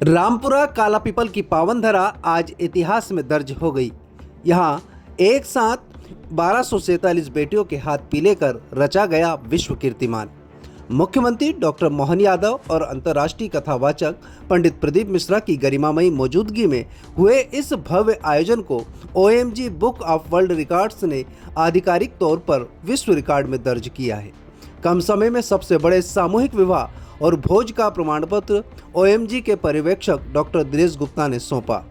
रामपुरा काला पीपल की पावन धरा आज इतिहास में दर्ज हो गई। यहाँ एक साथ 1247 बेटियों के हाथ पीले कर रचा गया विश्व कीर्तिमान। मुख्यमंत्री डॉक्टर मोहन यादव और अंतर्राष्ट्रीय कथावाचक पंडित प्रदीप मिश्रा की गरिमामयी मौजूदगी में हुए इस भव्य आयोजन को OMG book of world records ने आधिकारिक तौर पर विश्व रिकॉर्ड में दर्ज किया है। कम समय में सबसे बड़े सामूहिक विवाह और भोज का प्रमाण पत्र OMG के पर्यवेक्षक डॉक्टर दिनेश गुप्ता ने सौंपा।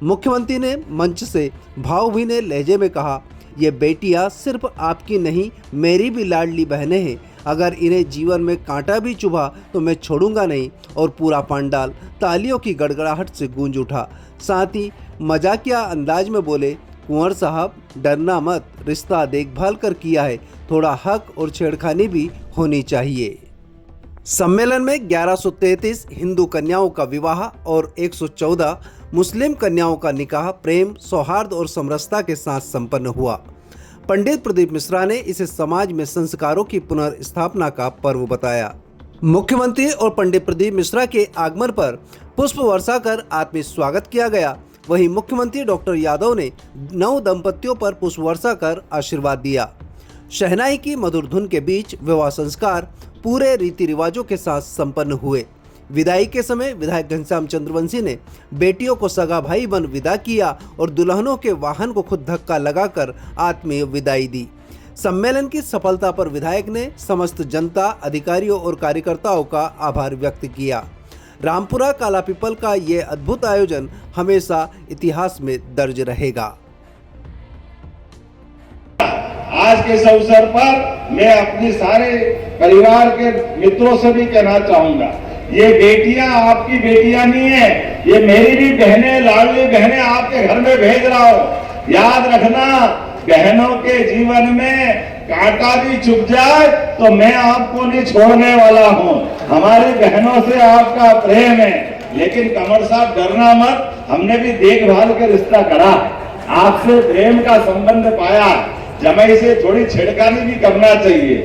मुख्यमंत्री ने मंच से भावभीने लहजे में कहा, ये बेटियां सिर्फ आपकी नहीं, मेरी भी लाडली बहनें हैं। अगर इन्हें जीवन में कांटा भी चुभा तो मैं छोड़ूंगा नहीं। और पूरा पंडाल तालियों की गड़गड़ाहट से गूंज उठा। साथ ही मजाकिया अंदाज में बोले, कुंवर साहब डरना मत, रिश्ता देखभाल कर किया है, थोड़ा हक और छेड़खानी भी होनी चाहिए। सम्मेलन में 1133 हिंदू कन्याओं का विवाह और 114 मुस्लिम कन्याओं का निकाह प्रेम, सौहार्द और समरसता के साथ संपन्न हुआ। पंडित प्रदीप मिश्रा ने इसे समाज में संस्कारों की पुनर्स्थापना का पर्व बताया। मुख्यमंत्री और पंडित प्रदीप मिश्रा के आगमन पर पुष्प वर्षा कर आत्मीय स्वागत किया गया। वहीं मुख्यमंत्री डॉक्टर यादव ने नव दंपतियों पर पुष्प वर्षा कर आशीर्वाद दिया। शहनाई की मधुर धुन के बीच विवाह संस्कार पूरे रीति रिवाजों के साथ संपन्न हुए। विदाई के समय विधायक घनश्याम चंद्रवंशी ने बेटियों को सगा भाई बन विदा किया और दुल्हनों के वाहन को खुद धक्का लगाकर आत्मीय विदाई दी। सम्मेलन की सफलता पर विधायक ने समस्त जनता, अधिकारियों और कार्यकर्ताओं का आभार व्यक्त किया। रामपुरा काला पीपल का ये अद्भुत आयोजन हमेशा इतिहास में दर्ज रहेगा। आज के इस अवसर पर मैं अपने सारे परिवार के मित्रों से भी कहना चाहूंगा, ये बेटियां आपकी बेटियां नहीं है, ये मेरी भी बहनें, लाडली बहनें आपके घर में भेज रहा हूं। याद रखना, बहनों के जीवन में कांटा भी चुभ जाए तो मैं आपको नहीं छोड़ने वाला हूं। हमारी बहनों से आपका प्रेम है, लेकिन कमर साहब डरना मत, हमने भी देखभाल के रिश्ता करा, आपसे प्रेम का संबंध पाया, जमाई से थोड़ी छेड़खानी भी करना चाहिए।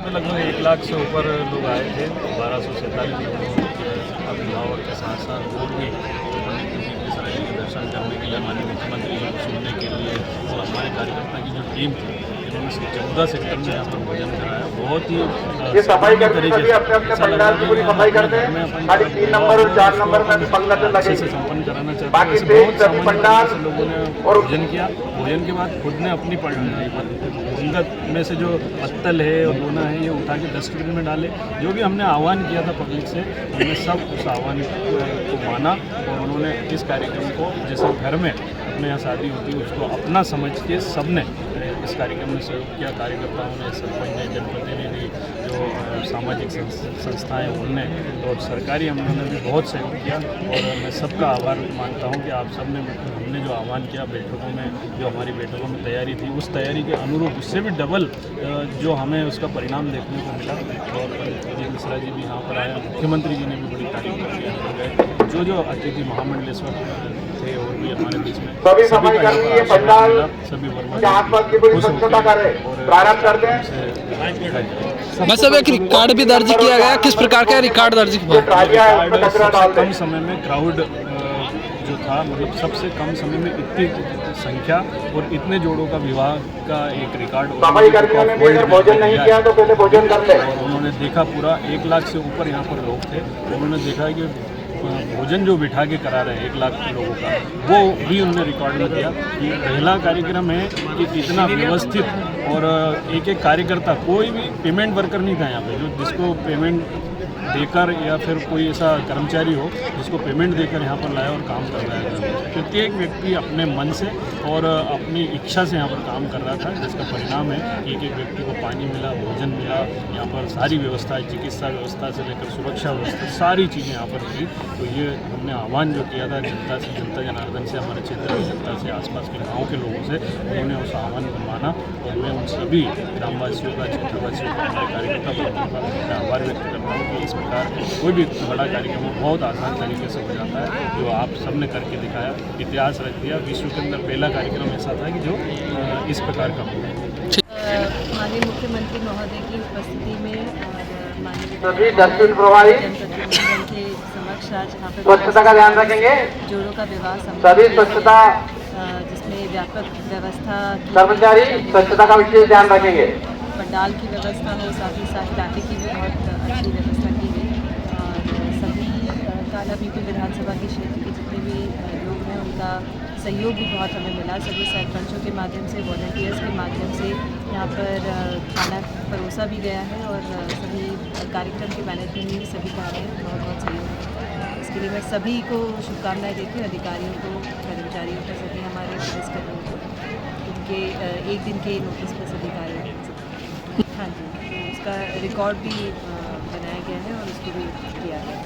लगभग 1 लाख से ऊपर लोग आए थे। 1247 अभिभावक के साथ साथ और भी दर्शन करने के लिए, हमारे मुख्यमंत्री जी को सुनने के लिए और हमारे कार्यकर्ता की जो टीम थी, इन्होंने 14 सेक्टर में यहाँ पर भोजन कराया। बहुत ही सफाई तरीके से पंडाल की पूरी सफाई करते हैं। 3 नंबर और 4 नंबर में अच्छे से संपन्न कराना चाहते हैं। बहुत पंडाल लोगों ने भोजन किया। भोजन के बाद खुद ने अपनी अंगत में से जो पत्तल है और दोना है, ये उठा के डस्टबिन में डाले। जो भी हमने आह्वान किया था पब्लिक से, हमने सब उस आह्वान को माना और उन्होंने इस कार्यक्रम को, जैसे घर में अपने यहाँ शादी होती है, उसको अपना समझ के सबने इस कार्यक्रम में सहयोग किया। कार्यकर्ताओं ने, सरपंच ने, जनप्रतिनिधि, जो सामाजिक संस्थाएं, उनने और सरकारी अमलों ने भी बहुत सहयोग किया। और मैं सबका आभार मानता हूं कि आप सब ने, हमने जो आह्वान किया बैठकों में, जो हमारी बैठकों में तैयारी थी, उस तैयारी के अनुरूप उससे भी डबल जो हमें उसका परिणाम देखने को मिला। और प्रदीप मिश्रा जी भी यहाँ पर आए, मुख्यमंत्री जी ने भी बड़ी तारीफ की। यहाँ पर गए जो अतिथि महामंडलेश्वर थे और भी हमारे बीच में सफाई करनी है, पंडाल सभी आसपास की पूरी स्वच्छता करें, प्रारंभ करते हैं। मतलब एक रिकॉर्ड भी दर्ज किया गया, किस प्रकार का रिकॉर्ड दर्ज किया? कम समय में क्राउड जो था, मतलब सबसे कम समय में इतनी संख्या और इतने जोड़ों का विवाह का एक रिकॉर्ड। भोजन नहीं किया तो पहले भोजन कर ले। और उन्होंने देखा पूरा 1 लाख से ऊपर यहाँ पर लोग थे। उन्होंने देखा कि भोजन जो बिठा के करा रहे हैं 1 लाख लोगों का, वो भी उन्होंने रिकॉर्ड में किया। ये पहला कार्यक्रम है कि इतना व्यवस्थित और एक एक कार्यकर्ता, कोई भी पेमेंट वर्कर नहीं था यहाँ पे, जो जिसको पेमेंट देकर या फिर कोई ऐसा कर्मचारी हो जिसको पेमेंट देकर यहाँ पर लाया और काम कर रहा है। प्रत्येक व्यक्ति अपने मन से और अपनी इच्छा से यहाँ पर काम कर रहा था, जिसका परिणाम है कि एक एक व्यक्ति को पानी मिला, भोजन मिला। यहाँ पर सारी व्यवस्था, चिकित्सा व्यवस्था से लेकर सुरक्षा व्यवस्था, सारी चीज़ें यहाँ पर थी। तो ये हमने आह्वान जो किया था जनता से, जनता जनार्दन से, हमारे क्षेत्र की जनता से, आसपास के गाँव के लोगों से, उन्होंने उस आह्वान को माना। और मैं उन सभी ग्रामवासियों का, क्षेत्रवासियों का, हमारे कार्यकर्ता का आभार व्यक्त करता हूँ कि इस प्रकार कोई भी बड़ा कार्यक्रम बहुत आसान तरीके से हो जाता है, जो आप सबने करके दिखाया, इतिहास रख दिया। विश्व के अंदर पहला कार्यक्रम ऐसा था कि जो इस प्रकार का हुआ। माननीय मुख्यमंत्री महोदय की उपस्थिति में सभी दक्षिण प्रभारी जनप्रतिनिधियों के समक्ष अध्यक्ष आज यहाँ पर स्वच्छता का ध्यान रखेंगे। जोड़ों का विवाह सभी समारोह स्वच्छता जिसमें व्यापक व्यवस्था की कर्मचारी स्वच्छता का विशेष ध्यान रखेंगे। पंडाल की व्यवस्था हो, साथ ही साथ ट्रैफिक की भी बहुत अच्छी व्यवस्था की गई और सभी काला पीपल विधानसभा के क्षेत्र के जितने भी लोग हैं उनका सहयोग भी बहुत हमें मिला। सभी सरपंचों के माध्यम से, वॉलंटियर्स के माध्यम से यहाँ पर खाना परोसा भी गया है और सभी कार्यक्रम के मैनेजमेंट में भी सभी का हमें बहुत बहुत सहयोग है। इसके लिए मैं सभी को शुभकामनाएं देती हूँ, अधिकारियों को, कर्मचारियों को, सभी हमारे पुलिसकर्मियों को उनके एक दिन के नोटिस पर सभी कार्य कर सकते हैं। हाँ जी, तो उसका रिकॉर्ड भी बनाया गया है और उसको भी किया गया है।